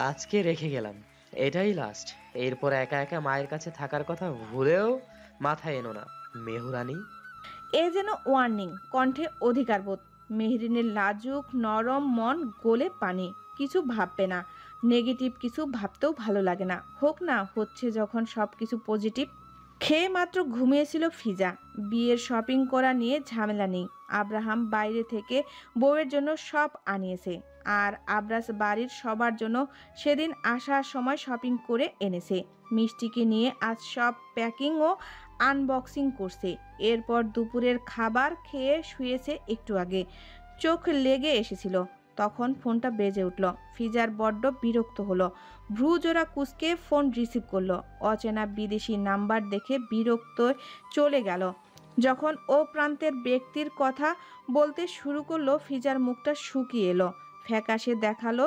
আজকে রেখে গেলাম, এটাই লাস্ট। এরপর একা একা মায়ের কাছে থাকার কথা ভুলেও মাথায় এনো না, মেহুরানি। এ যেন ওয়ার্নিং, কণ্ঠে অধিকারবোধ। মেহরিনের লাজুক নরম মন গলে পানি। কিছু ভাববে না, নেগেটিভ কিছু ভাবতেও ভালো লাগে না। হোক না, হচ্ছে যখন সব কিছু পজিটিভ। খেয়ে মাত্র ঘুমিয়েছিল ফিজা। বিয়ের শপিং করা নিয়ে ঝামেলা নেই। আব্রাহাম বাইরে থেকে বউয়ের জন্য সব আনিয়েছে, আর আবরাজ বাড়ির সবার জন্য সেদিন আসার সময় শপিং করে এনেছে। মিষ্টিকে নিয়ে আজ সব প্যাকিং ও আনবক্সিং করছে। এরপর দুপুরের খাবার খেয়ে শুয়েছে একটু আগে। চোখ লেগে এসেছিল, তখন ফোনটা বেজে উঠল। ফিজার বড্ড বিরক্ত হলো। ভ্রু জোড়া কুঁচকে ফোন রিসিভ করলো। অচেনা বিদেশি নাম্বার দেখে বিরক্ত চলে গেল। যখন ও প্রান্তের ব্যক্তির কথা বলতে শুরু করলো, ফিজার মুখটা শুকিয়ে এলো। ফ্যাকাশে দেখালো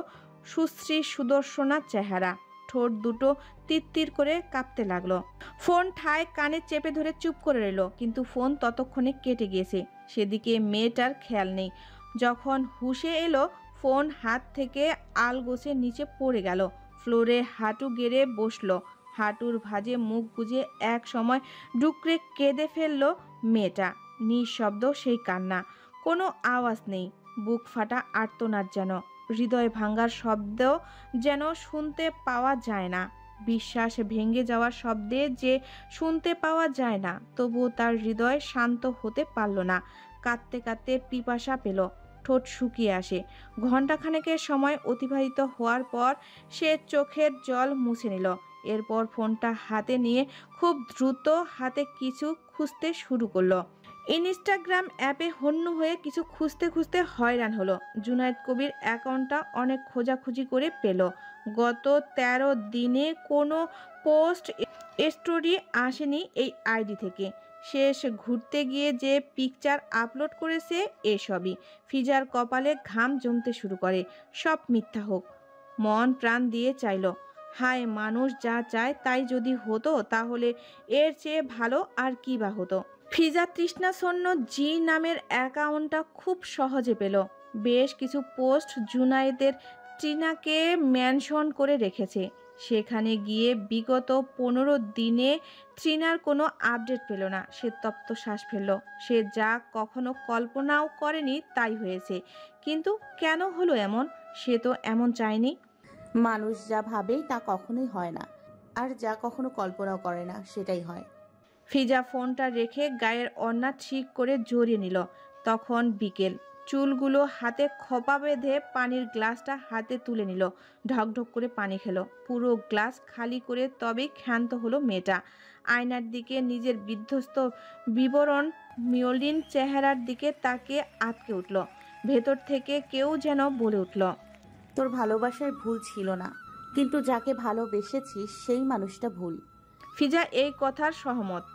সুশ্রী সুদর্শনা চেহারা। ঠোঁট দুটো তিত্তির করে কাঁপতে লাগলো। ফোন ঠায় কানে চেপে ধরে চুপ করে রইল, কিন্তু ফোন ততক্ষণে কেটে গিয়েছে। সেদিকে মেয়েটার খেয়াল নেই। যখন হুঁশে এলো, ফোন হাত থেকে আলগোছে নিচে পড়ে গেল। ফ্লোরে হাঁটু গেড়ে বসলো। হাঁটুর ভাঁজে মুখ গুজে এক সময় ডুকরে কেঁদে ফেলল মেয়েটা। নিঃশব্দ সেই কান্না, কোনো আওয়াজ নেই। বুক ফাটা আর্তনাদ যেন, হৃদয় ভাঙার শব্দ যেন শুনতে পাওয়া যায় না। বিশ্বাস ভেঙে যাওয়ার শব্দে যে শুনতে পাওয়া যায় না, তবুও তার হৃদয় শান্ত হতে পারল না। কাঁদতে কাঁদতে পিপাসা পেল, ঠোঁট শুকিয়ে আসে। ঘণ্টাখানেকের সময় অতিবাহিত হওয়ার পর সে চোখের জল মুছে নিল। এরপর ফোনটা হাতে নিয়ে খুব দ্রুত হাতে কিছু খুঁজতে শুরু করলো। ইনস্টাগ্রাম অ্যাপে হন্য হয়ে কিছু খুঁজতে খুঁজতে হয়রান হলো। জুনায়েদ কবির অ্যাকাউন্টটা অনেক খোঁজাখুঁজি করে পেল। গত ১৩ দিনে কোনো পোস্ট স্টোরি আসেনি এই আইডি থেকে। শেষ ঘুরতে গিয়ে যে পিকচার আপলোড করেছে এসবই। ফিজার কপালে ঘাম জমতে শুরু করে। সব মিথ্যা হোক, মন প্রাণ দিয়ে চাইল, হায় মানুষ যা চায় তাই যদি হতো তাহলে এর চেয়ে ভালো আর কি বা হতো। ফিজা তৃষ্ণাছন্ন জি নামের অ্যাকাউন্টটা খুব সহজে পেল। বেশ কিছু পোস্ট জুনায়েদের টিনাকে মেনশন করে রেখেছে। সেখানে গিয়ে বিগত ১৫ দিনে ট্রিনার কোনো আপডেট পেল না। সে তপ্ত শ্বাস ফেলল। সে যা কখনো কল্পনাও করেনি তাই হয়েছে। কিন্তু কেন হলো এমন? সে তো এমন চায়নি। মানুষ যা ভাবে তা কখনোই হয় না, আর যা কখনো কল্পনাও করে না সেটাই হয়। ফিজা ফোনটা রেখে গায়ের ওড়না ঠিক করে জড়িয়ে নিল। তখন বিকেল। চুলগুলো হাতে খোঁপা বেঁধে পানির গ্লাসটা হাতে তুলে নিল। ঢকঢক করে পানি খেলো। পুরো গ্লাস খালি করে তবেই ক্ষান্ত হলো মেয়েটা। আয়নার দিকে নিজের বিধ্বস্ত বিবরণ মলিন চেহারার দিকে তাকিয়ে আটকে উঠল। ভেতর থেকে কেউ যেন বলে উঠল, তোর ভালোবাসায় ভুল ছিল না, কিন্তু যাকে ভালোবেসেছিস সেই মানুষটা ভুল। ফিজা এই কথার সহমত।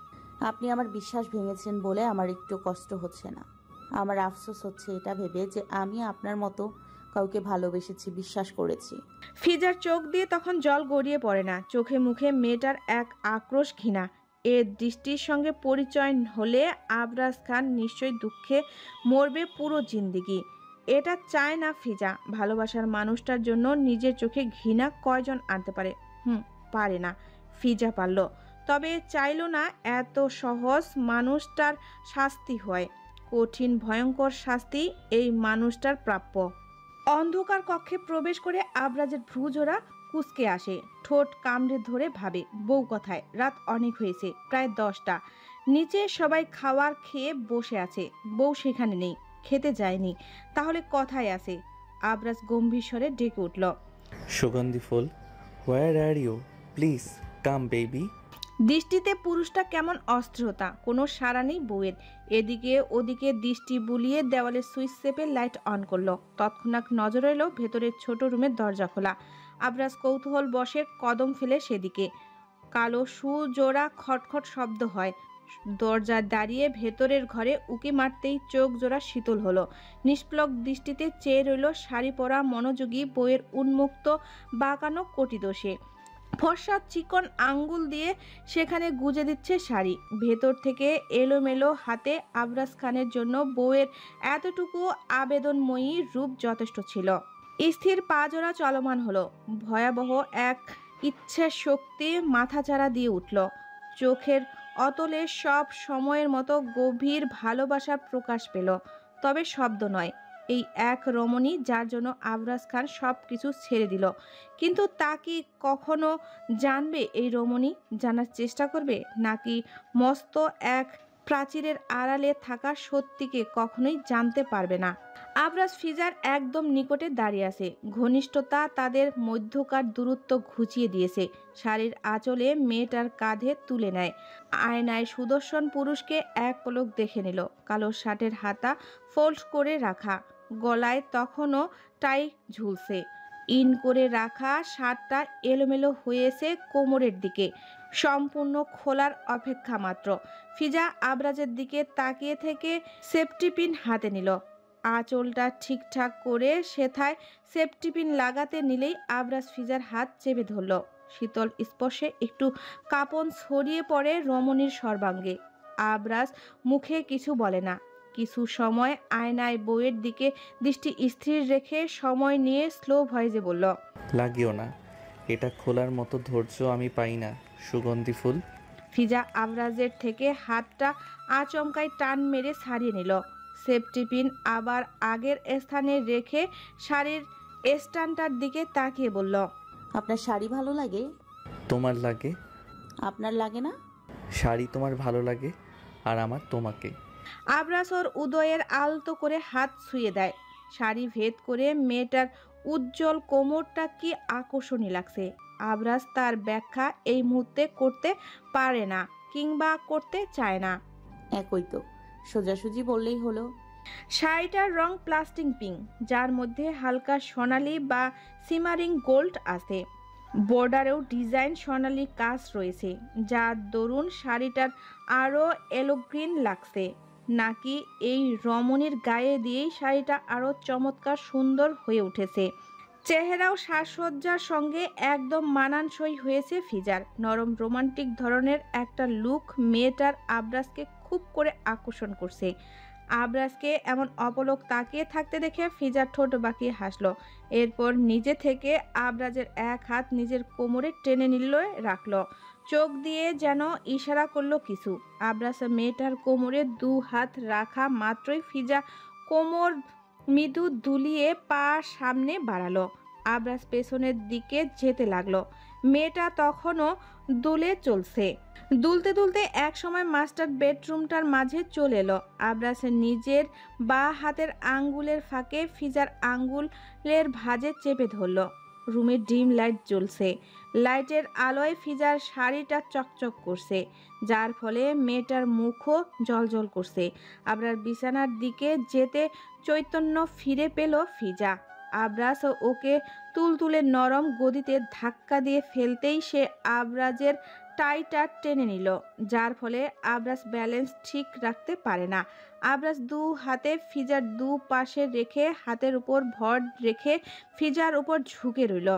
আপনি আমার বিশ্বাস ভেঙেছেন বলে আমার একটু কষ্ট হচ্ছে না। আমার আফসোস হচ্ছে এটা ভেবে যে আমি আপনার মতো কাউকে ভালোবেসেছি, বিশ্বাস করেছি। ফিজার চোখ দিয়ে তখন জল গড়িয়ে পড়ে না। চোখে মুখে মেয়েটার এক আক্রোশ ঘৃণা। এর দৃষ্টির সঙ্গে পরিচয় হলে আবরাজ খান নিশ্চয়ই দুঃখে মরবে পুরো জিন্দিগি। এটা চায় না ফিজা। ভালোবাসার মানুষটার জন্য নিজের চোখে ঘৃণা কয়জন আনতে পারে? পারে না। ফিজা পারল, তবে চাইল না এত সহজ মানুষটার শাস্তি হয়। কঠিন ভয়ঙ্কর শাস্তি এই মানুষটার প্রাপ্য। অন্ধকার কক্ষে প্রবেশ করে আবরাজের ভ্রুজোড়া কুঁচকে আসে। ঠোঁট কামড়ে ধরে ভাবে, বউ কথায়, রাত অনেক হয়েছে, প্রায় 10টা। নিচে সবাই খাবার খেয়ে বসে আছে, বউ সেখানে নেই, খেতে যায়নি। তাহলে কথায় আছে? আবরাজ গম্ভীর স্বরে ডেকে উঠল, সুগন্ধি ফুল, where are you? Please come baby. দৃষ্টিতে পুরুষটা কেমন অস্থিরতা, কোনো সাড়া নেই বউয়ের। এদিকে ওদিকে দৃষ্টি বুলিয়ে দেওয়ালে সুইচ চেপে লাইট অন করলো। তৎক্ষণাৎ নজর এলো ভেতরের ছোট রুমের দরজা খোলা। আবরাজ কৌতূহল বসে কদম ফেলে সেদিকে। কালো সুজোড়া খটখট শব্দ হয়। দরজায় দাঁড়িয়ে ভেতরের ঘরে উকি মারতেই চোখ জোড়া শীতল হলো। নিষ্পলক দৃষ্টিতে চেয়ে রইল শাড়ি পরা মনোযোগী বউয়ের উন্মুক্ত বাঁকানো কটিদোষে। ফর্সা চিকন আঙ্গুল দিয়ে সেখানে গুজে দিচ্ছে শাড়ি। ভেতর থেকে এলোমেলো হাতে আবরাজ খানের জন্য বউয়ের এতটুকু আবেদনময়ী রূপ যথেষ্ট ছিল। স্থির পাজোড়া চলমান হলো। ভয়াবহ এক ইচ্ছা শক্তি মাথাচাড়া দিয়ে উঠল। চোখের অতলে সব সময়ের মতো গভীর ভালোবাসার প্রকাশ পেল, তবে শব্দ নয়। এই এক রমণী যার জন্য আবরাজ খান সব কিছু ছেড়ে দিল। কিন্তু তা কি কখনো জানবে এই রমণী? জানার চেষ্টা করবে, নাকি মস্ত এক প্রাচীরের আড়ালে থাকা সত্যিকে কখনোই জানতে পারবে না? আবরাজ ফিজার একদম নিকটে দাঁড়িয়ে আছে। ঘনিষ্ঠতা তাদের মধ্যকার দূরত্ব ঘুচিয়ে দিয়েছে। শাড়ির আঁচলে মেয়েটার কাঁধে তুলে নেয়। আয়নায় সুদর্শন পুরুষকে এক পলক দেখে নিল। কালো শার্টের হাতা ফোল্ড করে রাখা, গলায় তখনও টাই ঝুলছে। ইন করে রাখা শার্টটা এলোমেলো হয়েছে কোমরের দিকে, সম্পূর্ণ খোলার অপেক্ষা মাত্র। ফিজা আবরাজের দিকে তাকিয়ে থেকে সেফটি পিন হাতে নিল। আঁচলটা ঠিকঠাক করে সেথায় সেফটি পিন লাগাতে নিলেই আবরাজ ফিজার হাত চেপে ধরল। শীতল স্পর্শে একটু কাঁপন ছড়িয়ে পড়ে রমণীর সর্বাঙ্গে। আবরাজ মুখে কিছু বলে না। কিছু সময় আয়নায় বউয়ের দিকে দৃষ্টি স্থির রেখে সময় নিয়ে স্লো ভয়েসে বলল, লাগিও না, এটা খোলার মতো ধৈর্য আমি পাই না। সুগন্ধি ফুল। ফিজা আবরাজের থেকে হাতটা আচমকায় টান মেরে ছাড়িয়ে নিল। সেফটি পিন আবার আগের স্থানে রেখে শাড়ির স্ট্যান্ডটার দিকে তাকিয়ে বলল, আপনার শাড়ি ভালো লাগে? তোমার লাগে? আপনার লাগে না? শাড়ি তোমার ভালো লাগে আর আমার তোমাকে। আবরাজ ওর উদয়ের আলতো করে হাত ছুঁয়ে দেয়। শাড়ি ভেদ করে মেয়েটার উজ্জ্বল কোমরটা কি আকর্ষণীয় লাগছে। আবরাজ তার ব্যাখ্যা এই মুহূর্তে করতে পারে না, কিংবা করতে চায় না। একই তো, সোজাসুজি বললেই হলো। শাড়িটার রং প্লাস্টিক পিঙ্ক, যার মধ্যে হালকা সোনালি বা সিমারিং গোল্ড আছে। বর্ডারেও ডিজাইন সোনালি কাজ রয়েছে, যার দরুন শাড়িটার আরও এলোগ্রিন লাগছে। নাকি এই রমণীর গায়ে দিয়েই শাড়িটা আরও চমৎকার সুন্দর হয়ে উঠেছে। চেহারাও সাজসজ্জার সঙ্গে একদম মানানসই হয়েছে ফিজার। নরম রোমান্টিক ধরনের একটা লুক মেয়েটার আবরাজকে খুব করে আকর্ষণ করছে। আবরাজকে এমন অপলক তাকিয়ে থাকতে দেখে ফিজার ঠোঁট বাঁকিয়ে হাসলো। এরপর নিজে থেকে আবরাজের এক হাত নিজের কোমরে টেনে নিল, রাখলো। চোখ দিয়ে যেন ইশারা করলো কিছু। আবরাজ মেয়েটার কোমরে দু হাত রাখা মাত্রই ফিজা কোমর মৃদু দুলিয়ে পা সামনে বাড়ালো। আবরাজ পেছনের দিকে যেতে লাগলো। মেয়েটা তখনও দুলে চলছে। দুলতে দুলতে এক সময় মাস্টার বেডরুমটার মাঝে চলে এলো। আবরাজ নিজের বা হাতের আঙ্গুলের ফাঁকে ফিজার আঙ্গুলের ভাঁজে চেপে ধরল। রুমে ডিম লাইট জ্বলছে। লাইটের আলোয় ফিজার শাড়িটা চকচক করছে, যার ফলে মেয়েটার মুখও জ্বলজ্বল করছে। আবরাজ বিছানার দিকে যেতে চৈতন্য ফিরে পেল ফিজা। আবরাজ ওকে তুলতুলে নরম গদিতে ধাক্কা দিয়ে ফেলতেই সে আবরাজের টাইটা টেনে নিল, যার ফলে আবরাজ ব্যালেন্স ঠিক রাখতে পারে না। আবরাজ দু হাতে ফিজার দু পাশে রেখে হাতের উপর ভর রেখে ফিজার উপর ঝুঁকে রইল।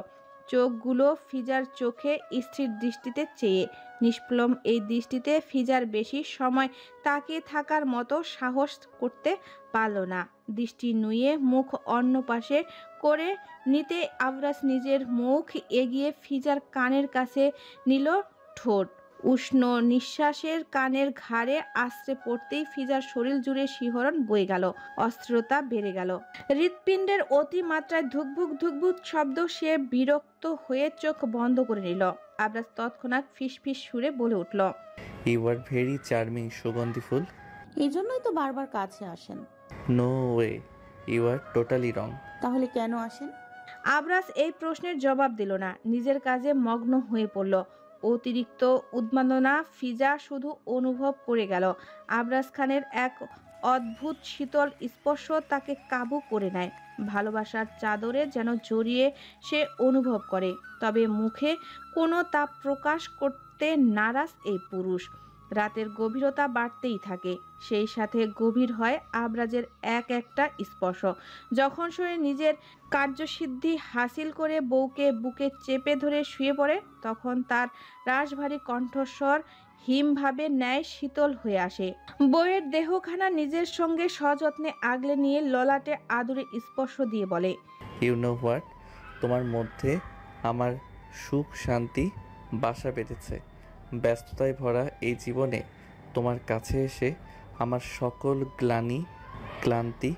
চোখগুলো ফিজার চোখে স্থির দৃষ্টিতে চেয়ে। নিষ্প্লম এই দৃষ্টিতে ফিজার বেশি সময় তাকিয়ে থাকার মতো সাহস করতে পারল না। দৃষ্টি নুয়ে মুখ অন্য পাশে করে নিতে আবরাজ নিজের মুখ এগিয়ে ফিজার কানের কাছে নিল। ঠোঁট উষ্ণ নিঃশ্বাসের কানের ঘাড়ে আশ্রে পড়তেই ফিজার শরীর জুড়ে শিহরণ বয়ে গেল, অস্থিরতা বেড়ে গেল। হৃৎপিণ্ডের অতিমাত্রায় ধুকভুক ধুকভুক শব্দ। সে বিরক্ত হয়ে চোখ বন্ধ করে নিল। আবরাজ তৎক্ষণাৎ ফিসফিস সুরে বলে উঠল, ইউ আর ভেরি চার্মিং সুগন্ধি ফুল। এই জন্যই তো বারবার কাছে আসেন। No way, you are totally wrong. তাহলে কেন আসেন? আবরাজ এই প্রশ্নের জবাব দিল না, নিজের কাজে মগ্ন হয়ে পড়ল। অতিরিক্ত উন্মাদনা ফিজা শুধু অনুভব করে গেল। আবরাজ খানের এক অদ্ভুত শীতল স্পর্শ তাকে কাবু করে নেয়। ভালোবাসার চাদরে যেন জড়িয়ে সে অনুভব করে, তবে মুখে কোনো তা প্রকাশ করতে নারাজ এই পুরুষ। রাতের গভীরতা বাড়তেই থাকে, সেই সাথে গভীর হয় আবরাজের এক একটা স্পর্শ। যখন সে নিজের কার্যসিদ্ধি হাসিল করে বউকে বুকে চেপে ধরে শুয়ে পড়ে, তখন তার রাশভারী কণ্ঠস্বর হিমভাবে ন্যায় শীতল হয়ে আসে। বউয়ের দেহখানা নিজের সঙ্গে সযত্নে আগলে নিয়ে ললাটে আদুরে স্পর্শ দিয়ে বলে, ইউ নো হোয়াট, তোমার মধ্যে আমার সুখ শান্তি বাসা বেঁধেছে। ব্যস্ততায় ভরা এই জীবনে তোমার কাছে এসে আমার সকল ক্লান্তি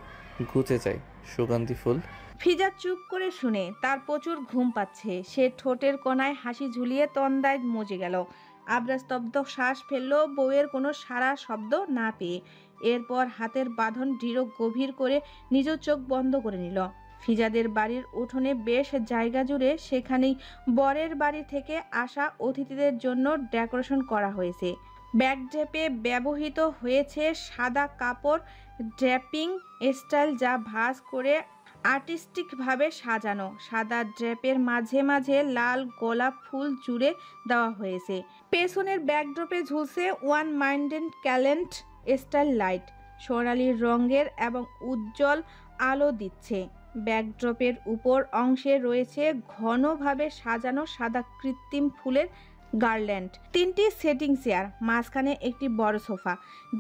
ঘুচে যায়। সুগন্ধি ফুল। ফিজা চুপ করে শুনে, তার প্রচুর ঘুম পাচ্ছে। সে ঠোঁটের কোণায় হাসি ঝুলিয়ে তন্দায় মজে গেল। আবরা স্তব্ধ শ্বাস ফেলল, বউয়ের কোনো সারা শব্দ না পেয়ে। এরপর হাতের বাঁধন দৃঢ় গভীর করে নিজ চোখ বন্ধ করে নিল। ফিজাদের বাড়ির উঠোনে বেশ জায়গা জুড়ে সেখানেই বরের বাড়ি থেকে আসা অতিথিদের জন্য ডেকোরেশন করা হয়েছে। ব্যাকড্রপে ব্যবহৃত হয়েছে সাদা কাপড় ড্র্যাপিং স্টাইল, যা ভাঁজ করে আর্টিস্টিকভাবে সাজানো। সাদা ড্রেপের মাঝে মাঝে লাল গোলাপ ফুল জুড়ে দেওয়া হয়েছে। পেছনের ব্যাকড্রপে ঝুলছে ওয়ান মাইন্ডেড ক্যালেন্ড স্টাইল লাইট, সোনালি রঙের এবং উজ্জ্বল আলো দিচ্ছে। ব্যাকড্রপের উপর অংশে রয়েছে ঘনভাবে সাজানো সাদা কৃত্রিম ফুলের গার্ল্যান্ড, 3টি সেটিং চেয়ার, মাঝখানে একটি বড় সোফা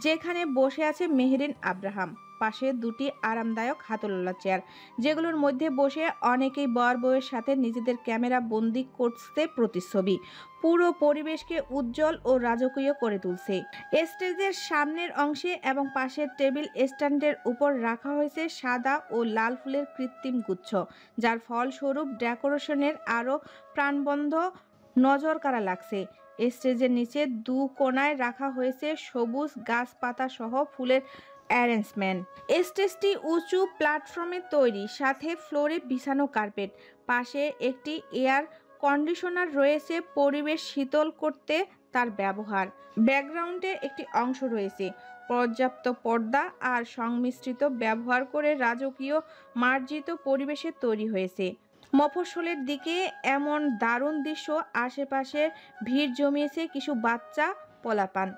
যেখানে বসে আছে মেহরিন আব্রাহাম, পাশে 2টি আরামদায়ক হাতলওয়ালা চেয়ার যেগুলোর মধ্যে বসে অনেকেই বর বউয়ের সাথে নিজেদের ক্যামেরা বন্দি করতে প্রতিচ্ছবি। পুরো পরিবেশকে উজ্জ্বল ও রাজকীয় করে তুলছে। স্টেজের সামনের অংশে এবং পাশের টেবিল স্ট্যান্ডের উপর রাখা হয়েছে সাদা ও লাল ফুলের কৃত্রিম গুচ্ছ, যার ফলস্বরূপ ডেকোরেশনের আরও প্রাণবন্ধ নজর কাড়া লাগছে। স্টেজের নিচে 2 কোণায় রাখা হয়েছে সবুজ গাছপাতা সহ ফুলের অ্যারেঞ্জমেন্ট। স্টেজটি উঁচু প্ল্যাটফর্মে তৈরি, সাথে ফ্লোরে বিছানো কার্পেট। পাশে একটি এয়ার কন্ডিশনার রয়েছে, পরিবেশ শীতল করতে তার ব্যবহার। ব্যাকগ্রাউন্ডে একটি অংশ রয়েছে পর্যাপ্ত পর্দা আর সংমিশ্রিত ব্যবহার করে রাজকীয় মার্জিত পরিবেশে তৈরি হয়েছে। মফস্বলের দিকে এমন দারুণ দৃশ্য, আশেপাশে ভিড় জমিয়েছে কিছু বাচ্চা পোলাপান।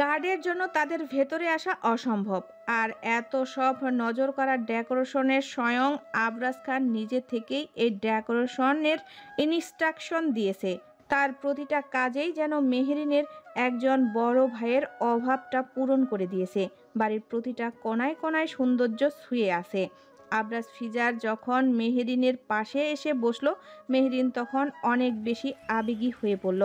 গার্ডের জন্য তাদের ভেতরে আসা অসম্ভব। আর এত সব নজর করা ডেকোরেশনের স্বয়ং আবরাজ খান নিজে থেকেই এই ডেকোরেশনের ইনস্ট্রাকশন দিয়েছে। তার প্রতিটা কাজেই যেন মেহরিনের একজন বড় ভাইয়ের অভাবটা পূরণ করে দিয়েছে। বাড়ির প্রতিটা কোণায় কোণায় সৌন্দর্য ছুঁয়ে আছে। আবরাজ ফিজার যখন মেহরিনের পাশে এসে বসলো, মেহরিন তখন অনেক বেশি আবেগী হয়ে পড়ল।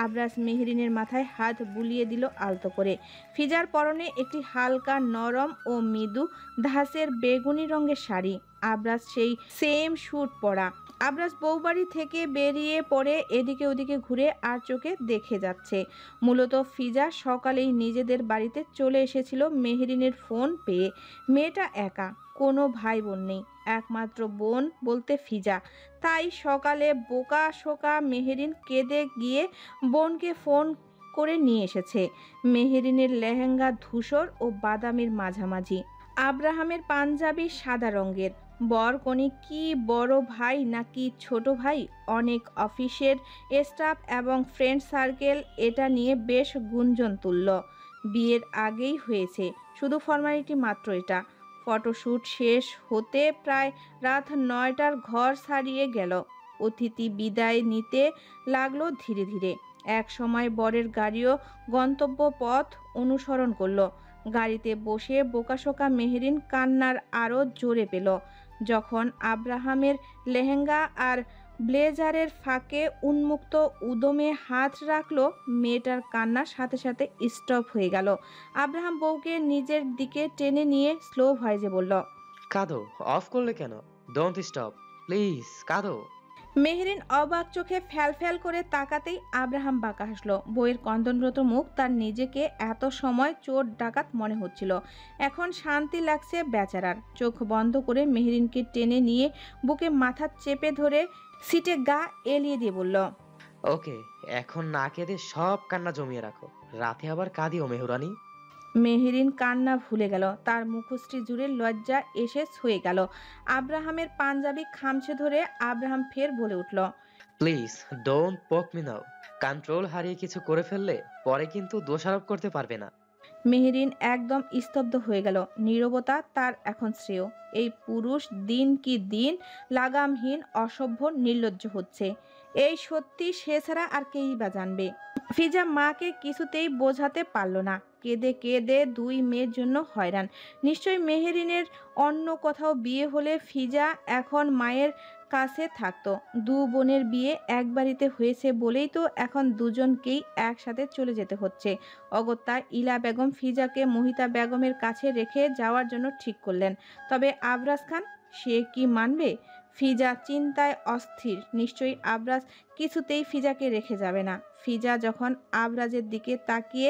আবরাজ মেহরিনের মাথায় হাত বুলিয়ে দিল আলতো করে। ফিজার পরনে একটি হালকা নরম ও মৃদু ধাঁচের বেগুনি রঙের শাড়ি, আবরাজ সেই সেম স্যুট পরা। আবরাজ বউবাড়ি থেকে বেরিয়ে পড়ে এদিকে ওদিকে ঘুরে আর চোখে দেখে যাচ্ছে। মূলত ফিজা সকালেই নিজেদের বাড়িতে চলে এসেছিল মেহরিনের ফোন পেয়ে। মেয়েটা একা, কোনো ভাই বোন নেই, একমাত্র বোন বলতে ফিজা। তাই সকালে বোকা শোকা মেহরিন কেঁদে গিয়ে বোনকে ফোন করে নিয়ে এসেছে। মেহরিনের লেহেঙ্গা ধূসর ও বাদামির মাঝামাঝি, আব্রাহামের পাঞ্জাবি সাদা রঙের। বরকনে কি বড় ভাই নাকি ছোট ভাই, অনেক অফিসের স্টাফ এবং ফ্রেন্ড সার্কেল এটা নিয়ে বেশ গুঞ্জন তুলল। বিয়ের আগেই হয়েছে, শুধু ফর্মালিটি মাত্র এটা। ফটোশ্যুট শেষ হতে প্রায় রাত 9টার ঘর ছাড়িয়ে গেল। অতিথি বিদায় নিতে লাগলো ধীরে ধীরে। এক সময় বরের গাড়িও গন্তব্য পথ অনুসরণ করলো। গাড়িতে বসে বোকাশোকা মেহরিন কান্নার আরও জোরে পেল যখন আব্রাহামের লেহেঙ্গা আর ব্লেজারের ফাঁকে উন্মুক্ত উদমে হাত রাখলো। মেয়েটার কান্নার সাথে সাথে স্টপ হয়ে গেল। আব্রাহাম বউকে নিজের দিকে টেনে নিয়ে স্লো ভয়েসে বলল, কাঁদো, অফ করলে কেন? ডোন্ট স্টপ প্লিজ, কাঁদো। মেহরিন অবাক চোখে ফ্যাল ফ্যাল করে তাকাতেই আব্রাহাম বাঁকা হাসলো। বইয়ের কন্দনরত মুখ, তার নিজেকে এত সময় চোর ডাকাত মনে হচ্ছিল। এখন শান্তি লাগছে বেচারার। চোখ বন্ধ করে মেহরিনকে টেনে নিয়ে বুকে মাথা চেপে ধরে সিটে গা এলিয়ে দিয়ে বলল, ওকে, এখন না কেঁদে সব কান্না জমিয়ে রাখো, রাতে আবার কাঁদিও মেহরানি। মেহরিন কান্না ভুলে গেল। তার মুখশ্রী জুড়ে লজ্জা এসে ছুঁয়ে গেল। আব্রাহামের পাঞ্জাবি খামছে ধরে আব্রাহাম ফের বলে উঠল, প্লিজ ডোন্ট পোক মি নাও। কন্ট্রোল হারিয়ে কিছু করে ফেললে পরে কিন্তু দোষারোপ করতে পারবে না। মেহরিন একদম স্তব্ধ হয়ে গেল। নীরবতা তার এখন শ্রেয়। এই পুরুষ দিন কি দিন লাগামহীন, অসভ্য, নির্লজ্জ হচ্ছে। এই সত্যি সে ছাড়া আর কেই বা জানবে। ফিজা মাকে কিছুতেই বোঝাতে পারল না, কেঁদে কেঁদে দুই মেয়ের জন্য হয়রান। নিশ্চয়ই মেহেরিনের অন্য কোথাও বিয়ে হলে ফিজা এখন মায়ের কাছে থাকতো। দু বোনের বিয়ে এক বাড়িতে হয়েছে বলেই তো এখন দুজনকেই একসাথে চলে যেতে হচ্ছে। অগত্যা ইলা বেগম ফিজাকে মহিতা বেগমের কাছে রেখে যাওয়ার জন্য ঠিক করলেন। তবে আবরাজ খান, সে কি মানবে? ফিজা চিন্তায় অস্থির। নিশ্চয়ই আবরাজ কিছুতেই ফিজাকে রেখে যাবে না। ফিজা যখন আবরাজের দিকে তাকিয়ে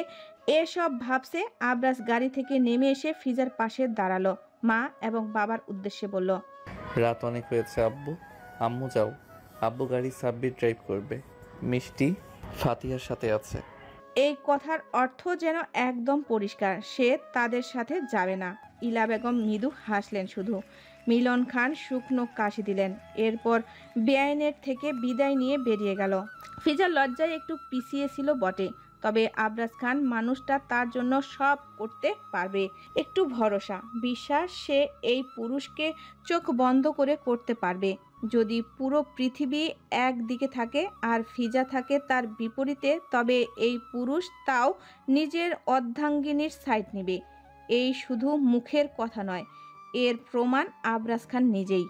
এসব ভাবছে, আবরাজ গাড়ি থেকে নেমে এসে ফিজার পাশে দাঁড়ালো। মা এবং বাবার উদ্দেশ্যে বলল, রাত অনেক হয়েছে আব্বু, আম্মু যাও। আব্বু গাড়ি সাব্বির ড্রাইভ করবে, মিষ্টি ফাতিহার সাথে আছে। এই কথার অর্থ যেন একদম পরিষ্কার, সে তাদের সাথে যাবে না। ইলা বেগম মৃদু হাসলেন শুধু। মিলন খান শুকনো কাশি দিলেন। এরপর বেআইনের থেকে বিদায় নিয়ে বেরিয়ে গেল। ফিজা লজ্জায় একটু পিছিয়ে ছিল বটে, তবে আবরাজ খান মানুষটা তার জন্য সব করতে পারবে। একটু ভরসা, বিশ্বাস সে এই পুরুষকে চোখ বন্ধ করে করতে পারবে। যদি পুরো পৃথিবী একদিকে থাকে আর ফিজা থাকে তার বিপরীতে, তবে এই পুরুষ তাও নিজের অর্ধাঙ্গিনীর সাইড নেবে। এই শুধু মুখের কথা নয়, এর প্রমাণ আবরাজ খান নিজেই।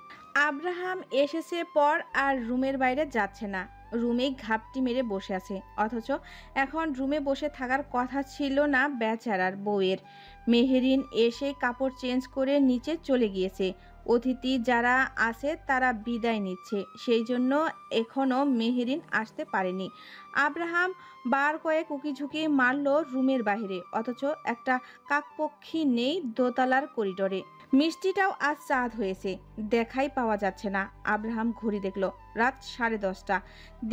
আব্রাহাম এসেছে পর আর রুমের বাইরে যাচ্ছে না, রুমেই ঘাপটি মেরে বসে আছে। অথচ এখন রুমে বসে থাকার কথা ছিল না বেচারার বউয়ের। মেহেরিন এসে কাপড় চেঞ্জ করে নিচে চলে গিয়েছে। অতিথি যারা আছে তারা বিদায় নিচ্ছে, সেই জন্য এখনো মেহেরিন আসতে পারেনি। আব্রাহাম বার কয়েক উকিঝুঁকি মারল রুমের বাইরে, অথচ একটা কাকপক্ষী নেই দোতলার করিডোরে। মিষ্টিটাও আজ চাঁদ হয়েছে, দেখাই পাওয়া যাচ্ছে না। আব্রাহাম ঘড়ি দেখল, রাত 10:30।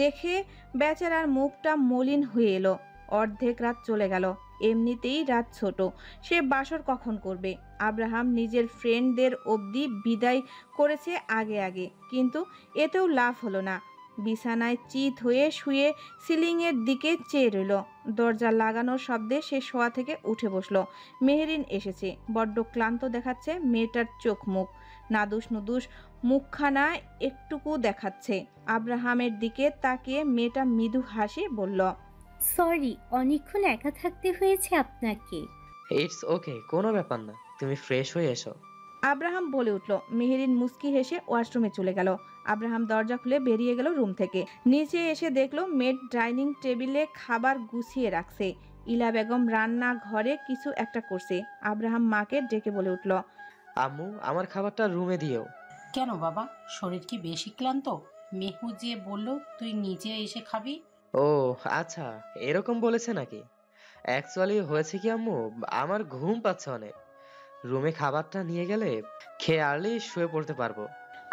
দেখে বেচারার মুখটা মলিন হয়ে এলো। অর্ধেক রাত চলে গেল। এমনিতেই রাত ছোট, সে বাসর কখন করবে? আব্রাহাম নিজের ফ্রেন্ডদের অবধি বিদায় করেছে আগে আগে, কিন্তু এতেও লাভ হলো না। বিছানায় চিত হয়ে শুয়ে সিলিংয়ের দিকে চেয়ে রইল। দরজা লাগানোর শব্দে সে শোয়া থেকে উঠে বসলো। মেহেরিন এসেছে। বড্ড ক্লান্ত দেখাচ্ছে মেয়েটার চোখ মুখ। নাদুস নুদুস মুখখানা একটুকু দেখাচ্ছে। আব্রাহামের দিকে তাকিয়ে মেয়েটা মৃদু হাসি বলল, সরি, অনেকক্ষণ একা থাকতে হয়েছে আপনাকে। ইটস ওকে, কোনো ব্যাপার না, তুমি ফ্রেশ হয়ে এসো। আব্রাহাম বলে উঠল। মেহেরিন মুস্কি হেসে ওয়াশরুমে চলে গেল। আব্রাহাম দরজা খুলে বেরিয়ে গেল রুম থেকে। নিচে এসে দেখলো মেড ডাইনিং টেবিলে খাবার গুছিয়ে রাখছে। ইলা বেগম রান্না ঘরে কিছু একটা করছে। আব্রাহাম মাকে ডেকে বলে উঠল, আম্মু, আমার খাবারটা রুমে দিও। কেন বাবা, শরীর কি বেশি ক্লান্ত? মেহু যে বলল তুই নিজে এসে খাবি। ও আচ্ছা, এরকম বলেছে নাকি? অ্যাকচুয়ালি হয়েছে কি আম্মু, আমার ঘুম পাচ্ছে অনেক। রুমে খাবারটা নিয়ে গেলে খেয়ে আর্লি শুয়ে পড়তে পারবো।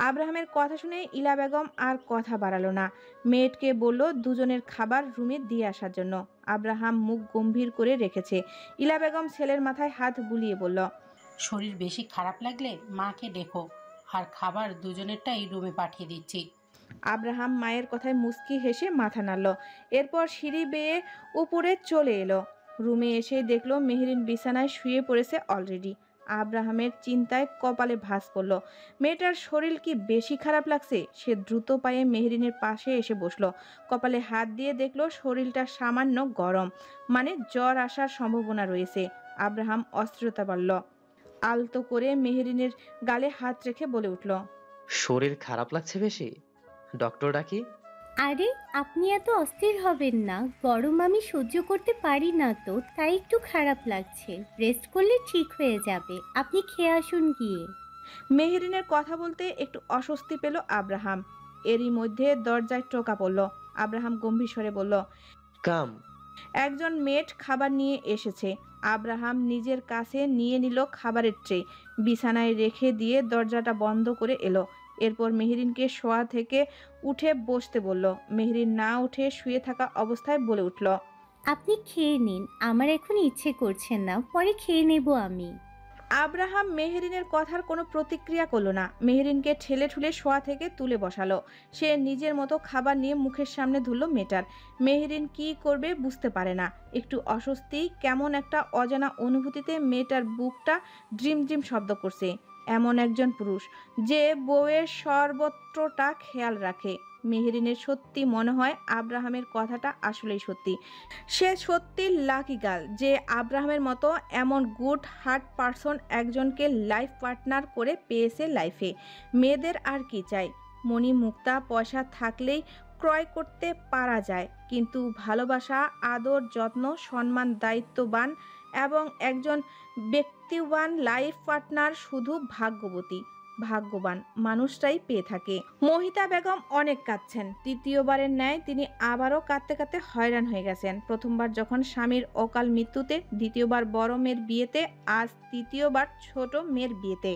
আব্রাহামের কথা শুনে ইলা বেগম আর কথা বাড়ালো না। মেয়েটকে বলল দুজনের খাবার রুমে দিয়ে আসার জন্য। আব্রাহাম মুখ গম্ভীর করে রেখেছে। ইলা বেগম ছেলের মাথায় হাত বুলিয়ে বলল, শরীর বেশি খারাপ লাগলে মাকে ডেকো, আর খাবার দুজনেরটাই রুমে পাঠিয়ে দিচ্ছি। আব্রাহাম মায়ের কথায় মুস্কি হেসে মাথা নাড়ল। এরপর সিঁড়ি বেয়ে উপরে চলে এলো। রুমে এসে দেখলো মেহেরিন বিছানায় শুয়ে পড়েছে অলরেডি। আব্রাহামের চিন্তায় কপালে ভাঁজ পড়ল। মেয়েটার শরীর কি বেশি খারাপ লাগছে? সে দ্রুত পায়ে মেহেরিনের পাশে এসে বসলো। কপালে হাত দিয়ে দেখলো শরীরটা সামান্য গরম, মানে জ্বর আসার সম্ভাবনা রয়েছে। আব্রাহাম অস্থিরতা বাড়ল। আলতো করে মেহেরিনের গালে হাত রেখে বলে উঠল, শরীর খারাপ লাগছে বেশি? ডক্টর ডাকি? আরে আপনি এত অস্থির হবেন না, গরম আমি সহ্য করতে পারি না তো, তাই একটু খারাপ লাগছে। রেস্ট করলে ঠিক হয়ে যাবে, আপনি খেয়ে আসুন গিয়ে। মেহেরিনের কথা বলতে একটু অস্বস্তি পেল আব্রাহাম। এরই মধ্যে দরজায় টোকা পড়ল। আব্রাহাম গম্ভীর স্বরে বলল, কাম। একজন মেড খাবার নিয়ে এসেছে। আব্রাহাম নিজের কাছে নিয়ে নিল খাবারের ট্রে, বিছানায় রেখে দিয়ে দরজাটা বন্ধ করে এলো। এরপর মেহেরিনকে শোয়া থেকে উঠে বসতে বলল। মেহেরিন না উঠে শুয়ে থাকা অবস্থায় বলে উঠল, আপনি খেয়ে নিন, আমার এখন ইচ্ছে করছে না, পরে খেয়ে নেব আমি। আব্রাহাম মেহেরিনের কথার কোনো প্রতিক্রিয়া করলো না। মেহেরিনকে ঠেলে ঠুলে শোয়া থেকে তুলে বসালো। সে নিজের মতো খাবার নিয়ে মুখের সামনে ধরল মেয়েটার। মেহেরিন কি করবে বুঝতে পারে না। একটু অস্বস্তি, কেমন একটা অজানা অনুভূতিতে মেয়েটার বুকটা ড্রিম ড্রিম শব্দ করছে। এমন একজন পুরুষ যে বউয়ের সর্বত্রটা খেয়াল রাখে, মেহেরিনের সত্যি মনে হয় আব্রাহামের কথাটা আসলেই সত্যি। সে সত্যি লাকি গার্ল যে আব্রাহামের মতো এমন গুড হার্ট পারসন একজনকে লাইফ পার্টনার করে পেয়েছে লাইফে। মেয়েদের আর কি চাই? মণি মুক্তা পয়সা থাকলেই ক্রয় করতে পারা যায়, কিন্তু ভালোবাসা, আদর, যত্ন, সম্মান, দায়িত্ববান এবং একজন ব্যক্তিবান লাইফ পার্টনার শুধু ভাগ্যবান মানুষটাই পেয়ে থাকে। মহিতা বেগম অনেক কাঁদছেন। তৃতীয়বারের ন্যায় তিনি আবারও কাঁদতে কাঁদতে হয়রান হয়ে গেছেন। প্রথমবার যখন স্বামীর অকাল মৃত্যুতে, দ্বিতীয়বার বড় মেয়ের বিয়েতে, আজ তৃতীয়বার ছোট মেয়ের বিয়েতে।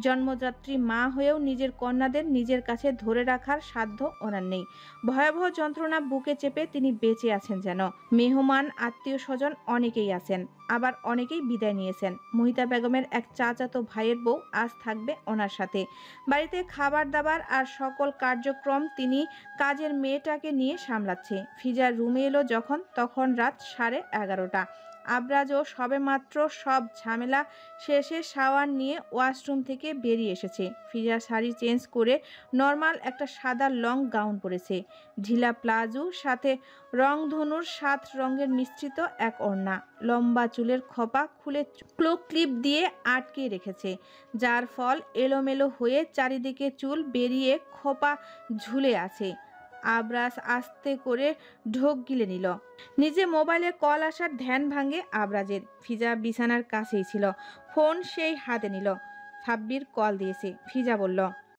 জন্মদাত্রী মা হয়েও নিজের কন্যাদের নিজের কাছে ধরে রাখার সাধ্য ওনার নেই। ভয়াবহ যন্ত্রণা বুকে চেপে তিনি বেঁচে আছেন যেন। মেহমান, আত্মীয় স্বজন অনেকেই আছেন, আবার অনেকেই বিদায় নিয়েছেন। মহিতা বেগমের এক চাচাতো ভাইয়ের বউ আজ থাকবে ওনার সাথে। বাড়িতে খাবার দাবার আর সকল কার্যক্রম তিনি কাজের মেয়েটাকে নিয়ে সামলাচ্ছে। ফিজার রুমে এলো যখন, তখন রাত 11:30। আবরাজও সবেমাত্র সব ঝামেলা শেষে শাওয়ার নিয়ে ওয়াশরুম থেকে বেরিয়ে এসেছে। ফিজা শাড়ি চেঞ্জ করে নর্মাল একটা সাদা লং গাউন পরেছে, ঢিলা প্লাজো, সাথে রংধনুর 7 রঙের মিশ্রিত এক ওড়না। লম্বা চুলের খোপা খুলে ক্লিপ দিয়ে আটকে রেখেছে, যার ফল এলোমেলো হয়ে চারিদিকে চুল বেরিয়ে খোপা ঝুলে আছে। আবরাজ আস্তে করে ঢোক গিলে নিল। নিজে মোবাইলে কল আসার ধ্যান ভাঙে আবরাজের। ফিজা বিছানার কাছেই ছিল, ফোন সেই হাতে নিল। সাব্বির কল দিয়েছে। ফিজা বলল,